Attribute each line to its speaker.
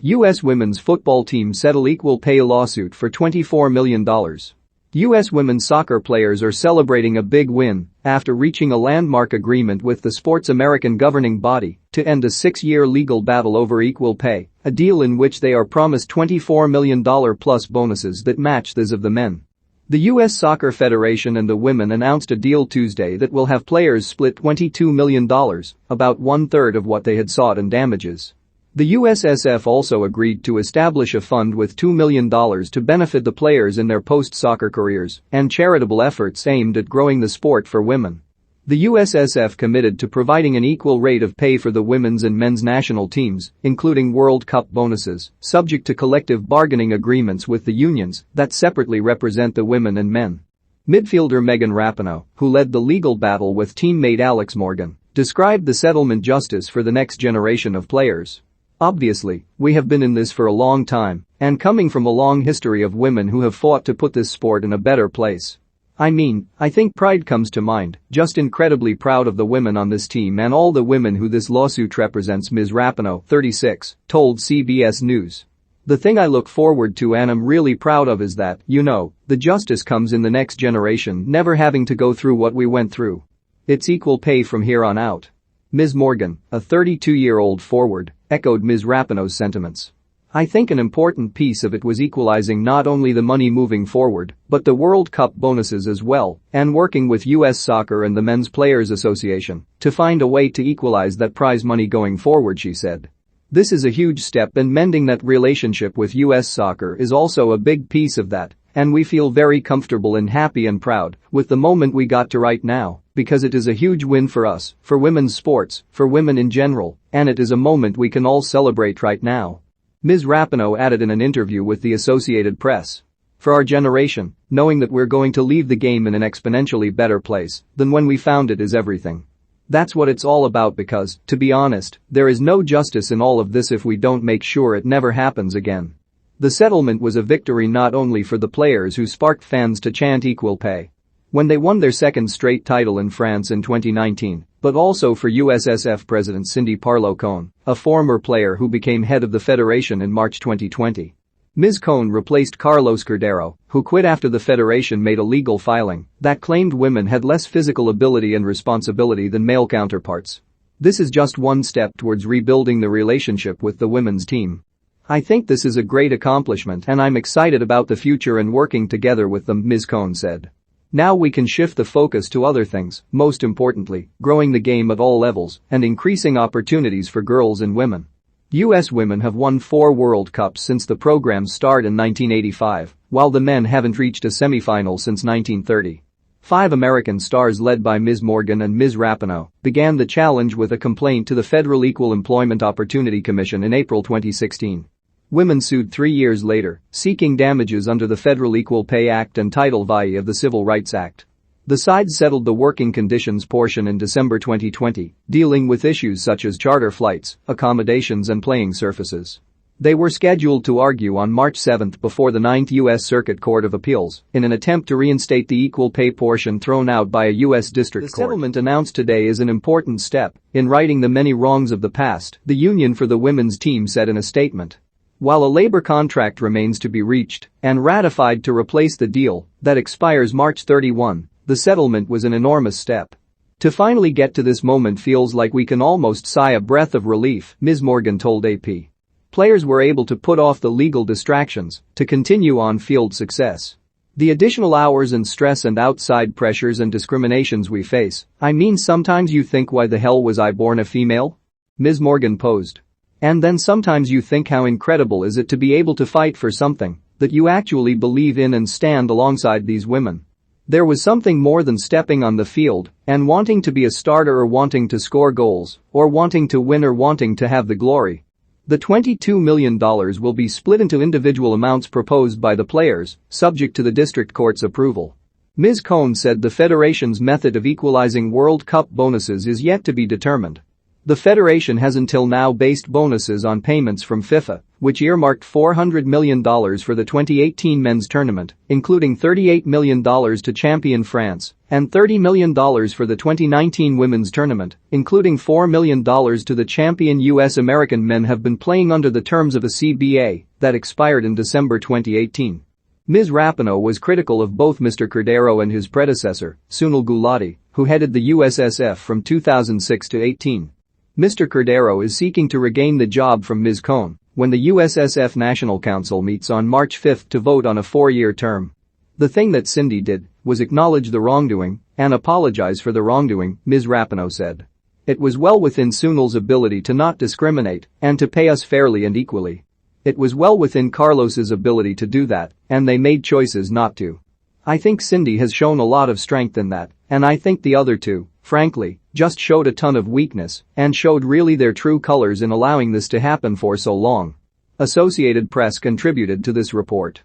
Speaker 1: U.S. women's football team settle equal pay lawsuit for $24 million. U.S. women's soccer players are celebrating a big win after reaching a landmark agreement with the sport's American governing body to end a 6-year legal battle over equal pay, a deal in which they are promised $24 million plus bonuses that match those of the men. The U.S. Soccer Federation and the women announced a deal Tuesday that will have players split $22 million, about one-third of what they had sought in damages. The USSF also agreed to establish a fund with $2 million to benefit the players in their post-soccer careers and charitable efforts aimed at growing the sport for women. The USSF committed to providing an equal rate of pay for the women's and men's national teams, including World Cup bonuses, subject to collective bargaining agreements with the unions that separately represent the women and men. Midfielder Megan Rapinoe, who led the legal battle with teammate Alex Morgan, described the settlement justice for the next generation of players. Obviously, we have been in this for a long time and coming from a long history of women who have fought to put this sport in a better place. I think pride comes to mind, just incredibly proud of the women on this team and all the women who this lawsuit represents, Ms. Rapinoe, 36, told CBS News. The thing I look forward to and I'm really proud of is that, the justice comes in the next generation never having to go through what we went through. It's equal pay from here on out. Ms. Morgan, a 32-year-old forward, echoed Ms. Rapinoe's sentiments. I think an important piece of it was equalizing not only the money moving forward, but the World Cup bonuses as well, and working with U.S. Soccer and the Men's Players Association to find a way to equalize that prize money going forward, she said. This is a huge step and mending that relationship with U.S. Soccer is also a big piece of that, and we feel very comfortable and happy and proud with the moment we got to right now, because it is a huge win for us, for women's sports, for women in general, and it is a moment we can all celebrate right now. Ms. Rapinoe added in an interview with the Associated Press. For our generation, knowing that we're going to leave the game in an exponentially better place than when we found it is everything. That's what it's all about because, to be honest, there is no justice in all of this if we don't make sure it never happens again. The settlement was a victory not only for the players who sparked fans to chant equal pay when they won their second straight title in France in 2019, but also for USSF President Cindy Parlow-Cohn, a former player who became head of the federation in March 2020. Ms. Cohn replaced Carlos Cordero, who quit after the federation made a legal filing that claimed women had less physical ability and responsibility than male counterparts. This is just one step towards rebuilding the relationship with the women's team. I think this is a great accomplishment and I'm excited about the future and working together with them, Ms. Cohn said. Now we can shift the focus to other things, most importantly, growing the game at all levels and increasing opportunities for girls and women. U.S. women have won 4 World Cups since the program's start in 1985, while the men haven't reached a semifinal since 1930. 5 American stars led by Ms. Morgan and Ms. Rapinoe began the challenge with a complaint to the Federal Equal Employment Opportunity Commission in April 2016. Women sued 3 years later, seeking damages under the Federal Equal Pay Act and Title VII of the Civil Rights Act. The sides settled the working conditions portion in December 2020, dealing with issues such as charter flights, accommodations and playing surfaces. They were scheduled to argue on March 7 before the 9th U.S. Circuit Court of Appeals in an attempt to reinstate the equal pay portion thrown out by a U.S. district court. The settlement announced today is an important step in righting the many wrongs of the past, the union for the women's team said in a statement. While a labor contract remains to be reached and ratified to replace the deal that expires March 31, the settlement was an enormous step. To finally get to this moment feels like we can almost sigh a breath of relief, Ms. Morgan told AP. Players were able to put off the legal distractions to continue on-field success. The additional hours and stress and outside pressures and discriminations we face, sometimes you think why the hell was I born a female? Ms. Morgan posed. And then sometimes you think how incredible is it to be able to fight for something that you actually believe in and stand alongside these women. There was something more than stepping on the field and wanting to be a starter or wanting to score goals or wanting to win or wanting to have the glory. The $22 million will be split into individual amounts proposed by the players, subject to the district court's approval. Ms. Cohn said the federation's method of equalizing World Cup bonuses is yet to be determined. The federation has until now based bonuses on payments from FIFA, which earmarked $400 million for the 2018 men's tournament, including $38 million to champion France and $30 million for the 2019 women's tournament, including $4 million to the champion U.S. American men, have been playing under the terms of a CBA that expired in December 2018. Ms. Rapinoe was critical of both Mr. Cordero and his predecessor, Sunil Gulati, who headed the USSF from 2006 to 18. Mr. Cordero is seeking to regain the job from Ms. Cohn when the USSF National Council meets on March 5 to vote on a 4-year term. The thing that Cindy did was acknowledge the wrongdoing and apologize for the wrongdoing, Ms. Rapinoe said. It was well within Sunil's ability to not discriminate and to pay us fairly and equally. It was well within Carlos's ability to do that, and they made choices not to. I think Cindy has shown a lot of strength in that, and I think the other two, frankly, just showed a ton of weakness and showed really their true colors in allowing this to happen for so long. Associated Press contributed to this report.